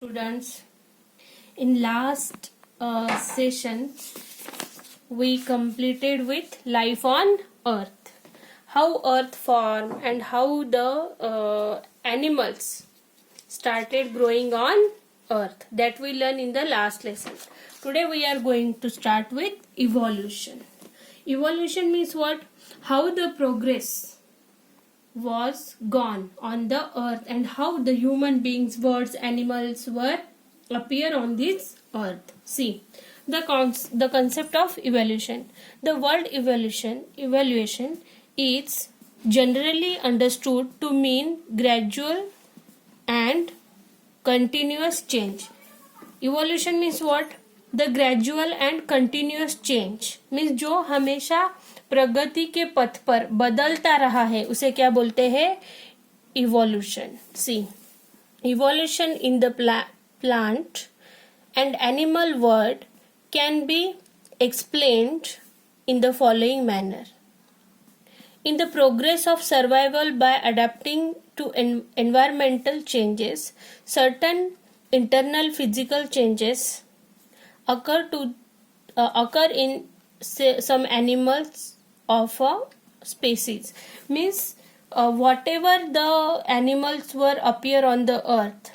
Students, in last session we completed with life on earth, how earth formed and how the animals started growing on earth. That we learn in the last lesson. Today we are going to start with evolution. Evolution means what? How the progress was gone on the earth and how the human beings, birds, animals were appear on this earth. See, the concept of evolution. The word evaluation is generally understood to mean gradual and continuous change. Evolution means what? The gradual and continuous change means जो हमेशा प्रगति के पथ पर बदलता रहा है उसे क्या बोलते हैं? Evolution. See, evolution in the plant and animal world can be explained in the following manner. In the progress of survival by adapting to environmental changes, certain internal physical changes occur in some animals of a species. Means whatever the animals were appear on the earth,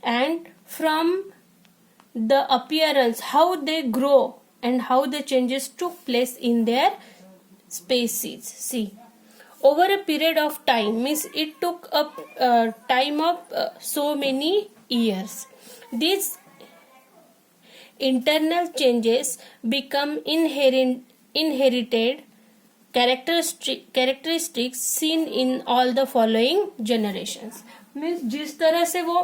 and from the appearance, how they grow and how the changes took place in their species. See, over a period of time, means it took up time of so many years. These internal changes become inherited characteristics seen in all the following generations. Means जिस तरह से वो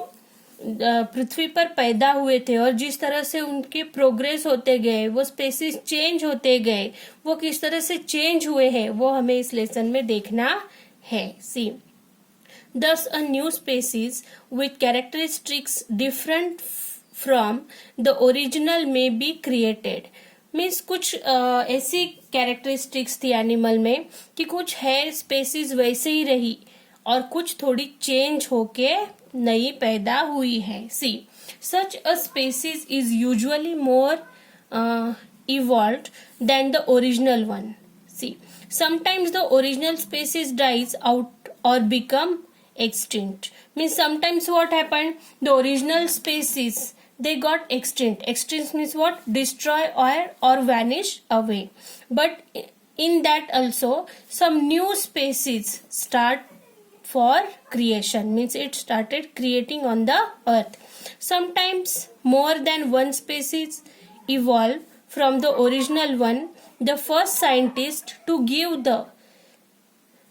पृथ्वी पर पैदा हुए थे और जिस तरह से उनके प्रोग्रेस होते गए, वो स्पेसीज चेंज होते गए, वो किस तरह से चेंज हुए हैं, वो हमें इस लेसन में देखना है. सी, thus a new species with characteristics different from the original may be created. Means कुछ ऐसी कैरेक्टरिस्टिक्स थी एनिमल में कि कुछ है स्पेसीज वैसे ही रही और कुछ थोड़ी चेंज होके नई पैदा हुई है. See, such a species is usually more evolved than the original one. See, sometimes the original species dies out or become extinct. Means sometimes what happened, the original species they got extinct. Extinct means what? Destroy or vanish away. But in that also some new species start for creation. Means it started creating on the earth. Sometimes more than one species evolve from the original one. The first scientist to give the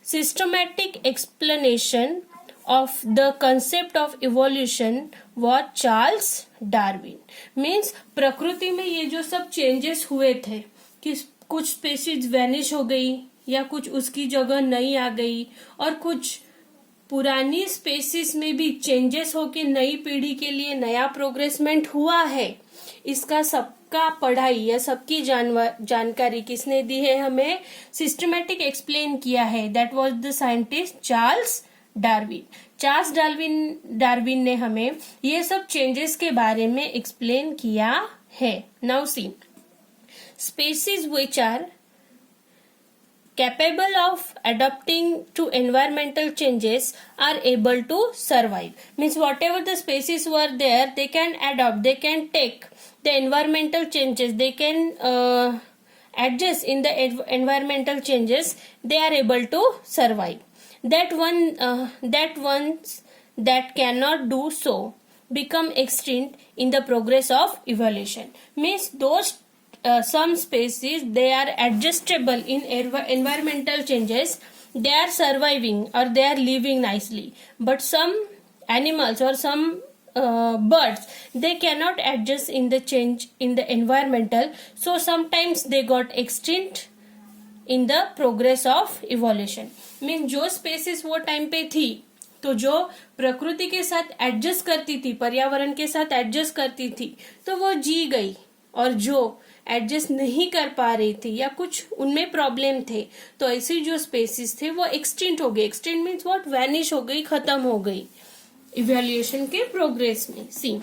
systematic explanation of the concept of evolution was Charles Darwin. Means प्रकृति में ये जो सब changes हुए थे कि कुछ species vanish हो गई या कुछ उसकी जगह नई आ गई और कुछ पुरानी स्पेसीज में भी चेंजेस होके नई पीढ़ी के लिए नया प्रोग्रेसमेंट हुआ है, इसका सबका पढ़ाई या सबकी जानकारी किसने दी है? हमें सिस्टमेटिक एक्सप्लेन किया है. That was the scientist Charles Darwin. Charles Darwin ने हमें ये सब चेंजेस के बारे में एक्सप्लेन किया है. Now see, species which are capable of adapting to environmental changes are able to survive. Means whatever the species were there, they can adapt, they can take the environmental changes, they can adjust in the environmental changes, they are able to survive. That ones that cannot do so become extinct in the progress of evolution. Means those some species they are adjustable in environmental changes, they are surviving or they are living nicely. But some animals or some birds, they cannot adjust in the change in the environmental, so sometimes they got extinct in the progress of evolution. Mean जो species वो time पे थी तो जो प्रकृति के साथ adjust करती थी, पर्यावरण के साथ एडजस्ट करती थी, तो वो जी गई, और जो एडजस्ट नहीं कर पा रही थी या कुछ उनमें प्रॉब्लम थे, तो ऐसी जो स्पेसीज थे वो एक्सटिंक्ट हो गई. Extinct means what? वैनिश हो गई, खत्म हो गई इवैल्यूएशन के प्रोग्रेस में. सी,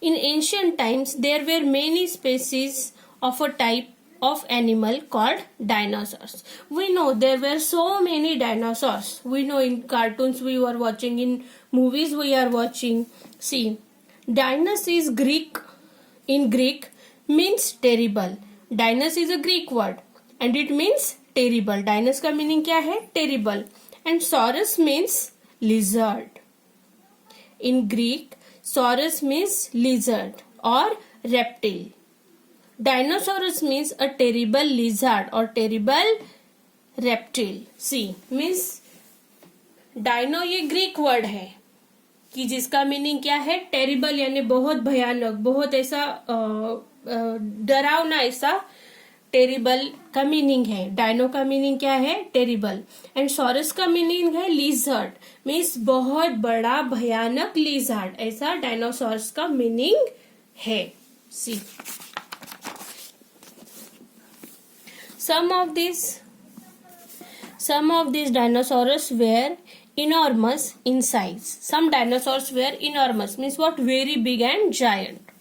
In ancient times, there were many species of a type of animal called dinosaurs. We know there were so many dinosaurs. We know in cartoons we were watching, in movies we are watching. See, Dinos is Greek. In Greek means terrible. Dinos is a Greek word and it means terrible. Dinos का meaning क्या है? Terrible. And saurus means lizard. In Greek, saurus means lizard or reptile. Dinosaurus means a terrible lizard or terrible reptile. See, means dino ये Greek word है कि जिसका meaning क्या है? Terrible, यानी बहुत भयानक, बहुत ऐसा डरावना, ऐसा टेरिबल का मीनिंग है. डायनो का मीनिंग क्या है? टेरिबल. एंड सॉरस का मीनिंग है लिजर्ड, मीन्स बहुत बड़ा भयानक लिजर्ड, ऐसा डायनासोरस का मीनिंग है. सी, some of these dinosaurs were enormous in size. Some dinosaurs were enormous, means what? Very big and giant.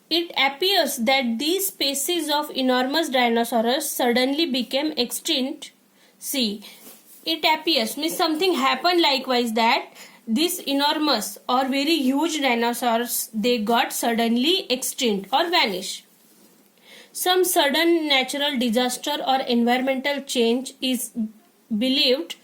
It appears that these species of enormous dinosaurs suddenly became extinct. See, it appears means something happened likewise, that these enormous or very huge dinosaurs, they got suddenly extinct or vanished. Some sudden natural disaster or environmental change is believed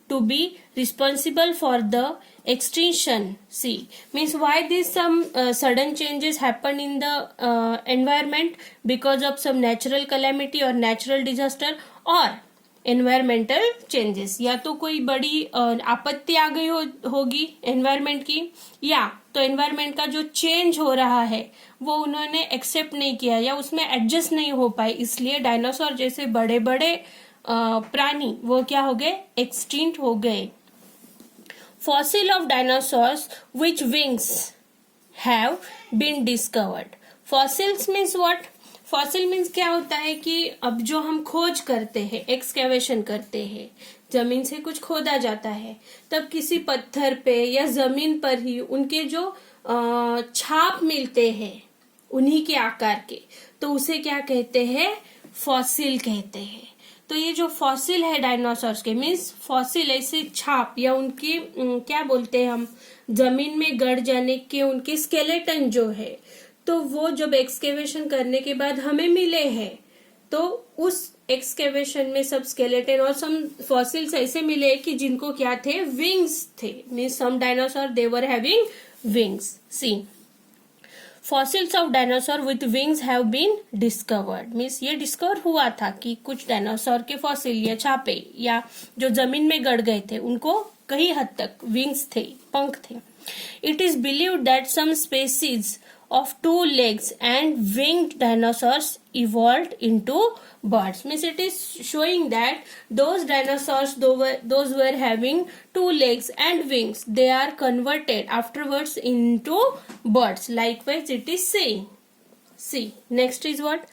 to be responsible for the extinction. See, means why these some sudden changes happen in the environment? Because of some natural calamity or natural disaster or environmental changes. या तो कोई बड़ी आपत्ति आ गई होगी environment की, या तो environment का जो change हो रहा है वो उन्होंने एक्सेप्ट नहीं किया या उसमें एडजस्ट नहीं हो पाए, इसलिए डायनासोर जैसे बड़े बड़े प्राणी वो क्या हो गए? एक्सटिंक्ट हो गए. Fossil of dinosaurs which wings have been discovered. Fossils means what? Fossil means क्या होता है कि अब जो हम खोज करते हैं, एक्सकेवेशन करते हैं, जमीन से कुछ खोदा जाता है, तब किसी पत्थर पे या जमीन पर ही उनके जो छाप मिलते हैं उन्हीं के आकार के, तो उसे क्या कहते हैं? फॉसिल कहते हैं. तो ये जो फॉसिल है डायनासोर्स के, मीन्स फॉसिल ऐसे छाप या उनकी क्या बोलते हैं हम, जमीन में गड़ जाने के उनके स्केलेटन जो है, तो वो जब एक्सकेवेशन करने के बाद हमें मिले हैं, तो उस एक्सकेवेशन में सब स्केलेटन और सम फॉसिल्स ऐसे मिले कि जिनको क्या थे? विंग्स थे. Means some dinosaur they were having wings. See, fossils of dinosaur with wings have been discovered. Means ये डिस्कवर हुआ था कि कुछ डायनासोर के फॉसिल या छापे या जो जमीन में गड़ गए थे उनको कई हद तक विंग्स थे, पंख थे. It is believed that some species of 2 legs and winged dinosaurs evolved into birds. Means it is showing that those dinosaurs, those were having 2 legs and wings, they are converted afterwards into birds. Likewise it is saying. See, next is what?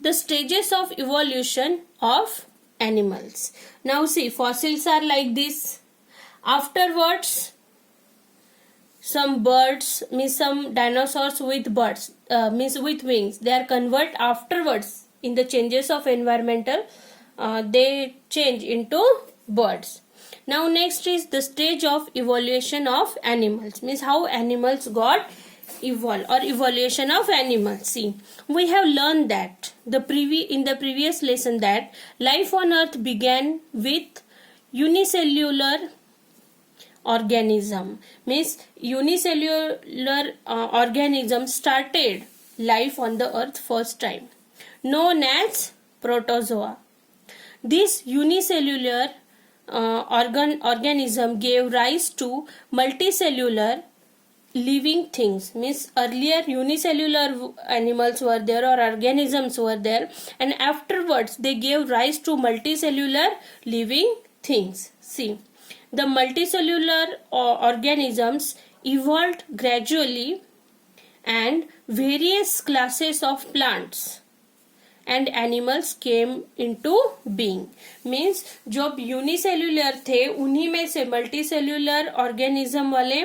The stages of evolution of animals. Now see, fossils are like this. Afterwards, some birds, means some dinosaurs with birds, means with wings, they are convert afterwards in the changes of environmental, they change into birds. Now next is the stage of evolution of animals, means how animals got evolved or evolution of animals. See, we have learned that in the previous lesson that life on earth began with unicellular organism. Means unicellular organism started life on the earth first time, known as protozoa. This unicellular organism gave rise to multicellular living things. Means earlier unicellular animals were there or organisms were there, and afterwards they gave rise to multicellular living things. See, the multicellular organisms evolved gradually and various classes of plants and animals came into being. Means जो unicellular थे उन्हीं में से multicellular organism वाले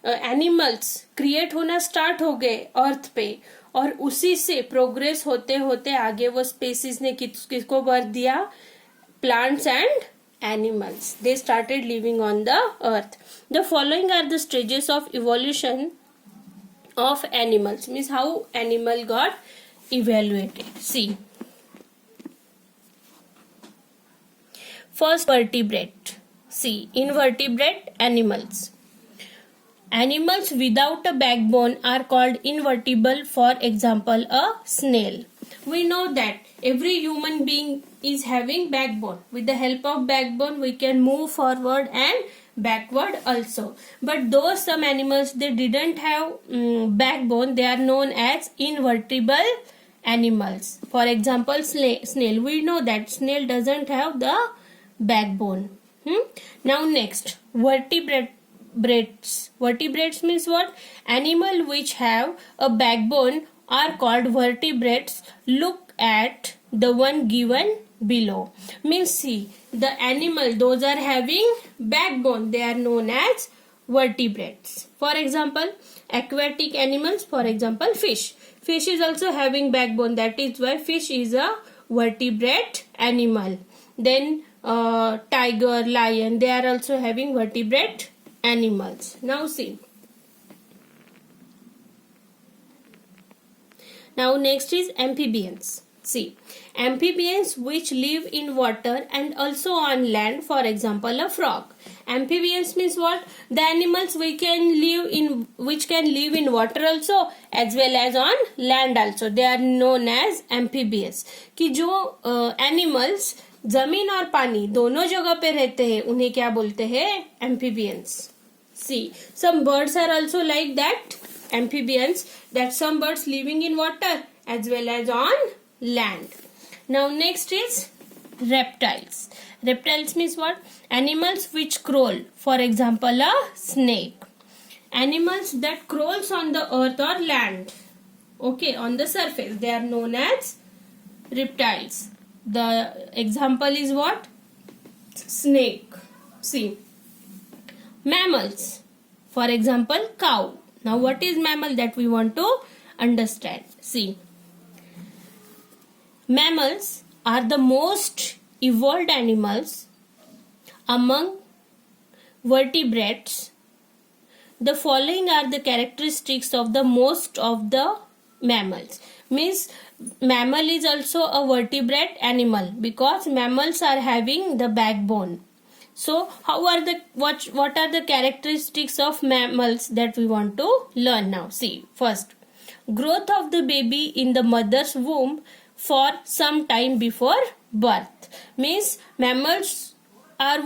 animals create होना start हो गए अर्थ पे, और उसी से प्रोग्रेस होते होते आगे वो स्पेसीज ने किसको बर्थ दिया, plants and animals. They started living on the earth. The following are the stages of evolution of animals, means how animal got evaluated. See, first vertebrate. See, invertebrate animals. Animals without a backbone are called invertebrate. For example, a snail. We know that every human being is having backbone. With the help of backbone we can move forward and backward also, but those some animals they didn't have backbone, they are known as invertebrate animals. For example, snail. We know that snail doesn't have the backbone. Now next, vertebrates. Vertebrates means what? Animal which have a backbone are called vertebrates. Look at the one given below. Means see, the animal those are having backbone, they are known as vertebrates. For example, aquatic animals, for example fish. Fish is also having backbone, that is why fish is a vertebrate animal. Then tiger, lion, they are also having vertebrate animals. Now see, now next is amphibians. See, amphibians which live in water and also on land, for example a frog. Amphibians means what? The animals which can live in water also as well as on land also, they are known as amphibious. कि जो animals जमीन और पानी दोनों जगह पे रहते हैं उन्हें क्या बोलते हैं? amphibians. See, some birds are also like that, amphibians, that some birds living in water as well as on land. Now next is reptiles. Reptiles means what? Animals which crawl, for example a snake. Animals that crawls on the earth or land, okay, on the surface, they are known as reptiles. The example is what? Snake. See, mammals, for example cow. Now what is mammal, that we want to understand. See, mammals are the most evolved animals among vertebrates. The following are the characteristics of the most of the mammals. Means mammal is also a vertebrate animal because mammals are having the backbone. So how are the what are the characteristics of mammals that we want to learn now? See, first, growth of the baby in the mother's womb for some time before birth. Means mammals are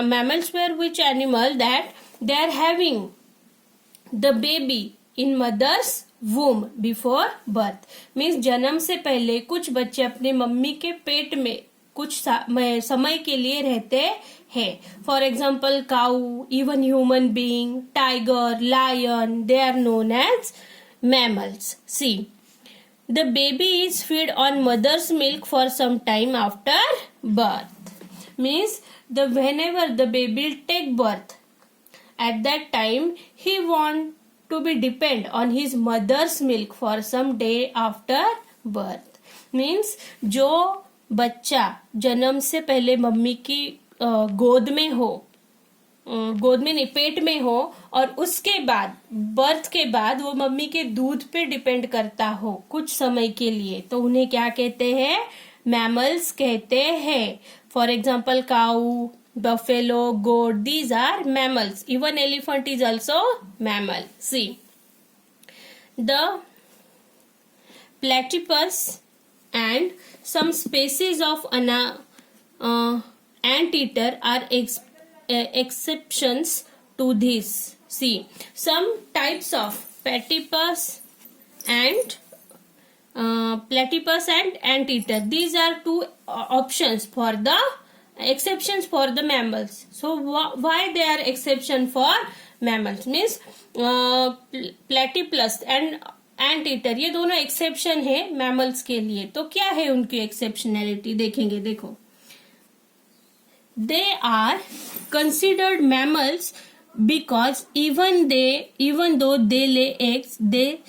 mammals were which animal that they are having the baby in mother's womb before birth. Means जन्म से पहले कुछ बच्चे अपने mummy के पेट में कुछ समय के लिए रहते हैं. For example cow, even human being, tiger, lion, they are known as mammals. See, the baby is fed on mother's milk for some time after birth. Means whenever the baby take birth, at that time he want to be depend on his mother's milk for some day after birth. Means जो बच्चा जन्म से पहले mummy की गोद में हो, गोद में नहीं पेट में हो, और उसके बाद बर्थ के बाद वो मम्मी के दूध पे डिपेंड करता हो कुछ समय के लिए, तो उन्हें क्या कहते हैं? मैमल्स कहते हैं. For example cow, buffalo, goat, these are mammals. Even elephant is also mammal. See, the platypus and some species of anteater are exceptions to this. See, some types of platypus and anteater, these are two options for the exceptions for the mammals. So why they are exception for mammals? Means platypus and anteater ये दोनों exception है mammals के लिए. तो क्या है उनकी exceptionality देखेंगे. देखो, they are considered mammals because even though they lay eggs, they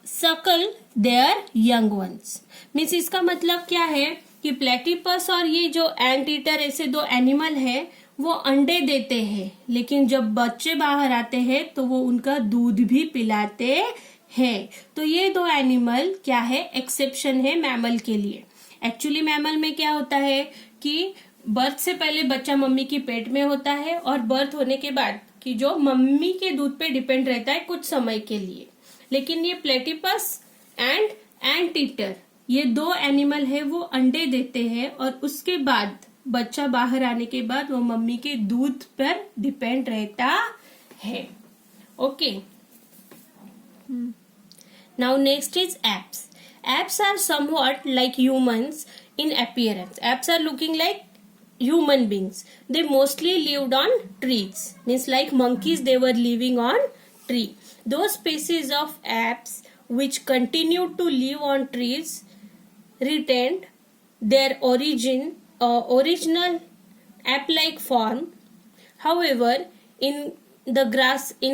suckle their young ones. Means इसका मतलब क्या है कि प्लेटिपस और ये जो एंट ईटर ऐसे दो एनिमल है वो अंडे देते हैं, लेकिन जब बच्चे बाहर आते हैं तो वो उनका दूध भी पिलाते हैं. तो ये दो एनिमल क्या है, एक्सेप्शन है मैमल के लिए. एक्चुअली मैमल में क्या होता है कि बर्थ से पहले बच्चा मम्मी की पेट में होता है और बर्थ होने के बाद कि जो मम्मी के दूध पे डिपेंड रहता है कुछ समय के लिए. लेकिन ये प्लेटिपस एंड एंट ईटर ये दो एनिमल है वो अंडे देते हैं और उसके बाद बच्चा बाहर आने के बाद वो मम्मी के दूध पर डिपेंड रहता है. Okay, now next is apes. Apes are somewhat like humans in appearance. Apes are looking like human beings. They mostly lived on trees. Means like monkeys, they were living on tree. Those species of apes which continued to live on trees retained their original ape-like form. However, in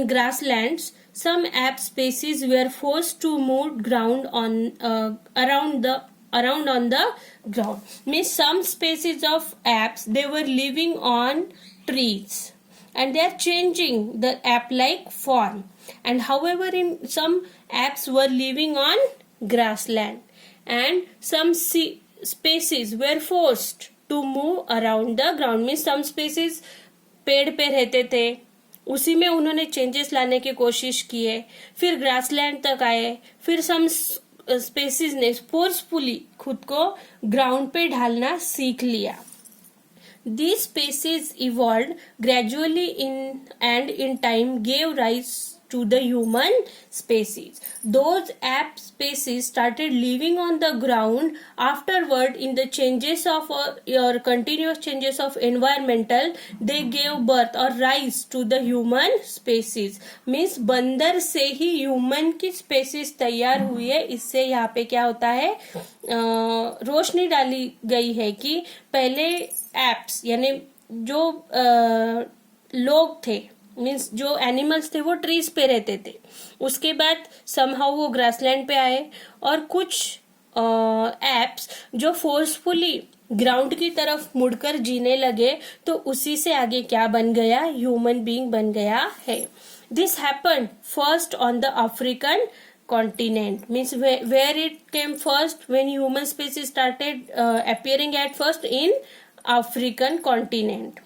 grasslands, some ape species were forced to move ground on around on the ground. Means some species of apes, they were living on trees and they are changing the ape-like form. And however, in some apes were living on grassland and some species were forced to move around the ground. Means some species पेड़ पे रहते थे, उसी में उन्होंने changes लाने की कोशिश किए, फिर ग्रासलैंड तक आए, फिर सम स्पेसीज ने फोर्सफुली खुद को ग्राउंड पे ढालना सीख लिया. These species evolved gradually in time gave rise to the human species. Those ape species started living on the ground. Afterward, in the changes of or continuous changes of environmental, they gave birth or rise to the human species. Means बंदर से ही human की species तैयार हुई है. इससे यहाँ पे क्या होता है, रोशनी डाली गई है कि पहले एप्स यानी जो लोग थे, मीन्स जो एनिमल्स थे वो ट्रीज पे रहते थे, उसके बाद समहाउ वो ग्रासलैंड पे आए और कुछ एप्स जो फोर्सफुली ग्राउंड की तरफ मुड़कर जीने लगे, तो उसी से आगे क्या बन गया, ह्यूमन बीइंग बन गया है. This happened first on the African continent. Means where it came first, when human species started appearing at first in African continent.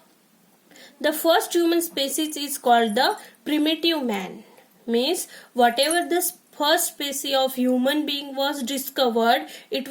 The first human species is called the primitive man. Means whatever the first species of human being was discovered, it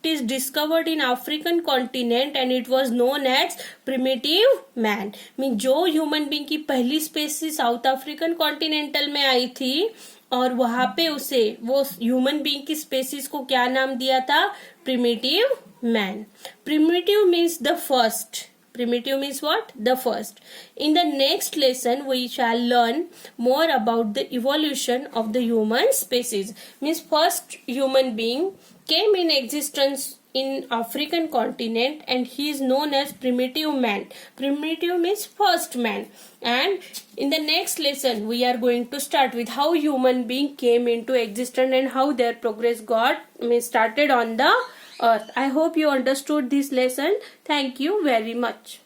is discovered in African continent and it was known as primitive man. Means जो human being की पहली species south African continental में आई थी और वहां पे उसे वो ह्यूमन बीइंग की स्पेसीज को क्या नाम दिया था, primitive man. Primitive means the first. Primitive means what? The first. In the next lesson, we shall learn more about the evolution of the human species. Means first human being came in existence in African continent and he is known as primitive man. Primitive means first man. And in the next lesson, we are going to start with how human being came into existence and how their progress started on the earth. I hope you understood this lesson. Thank you very much.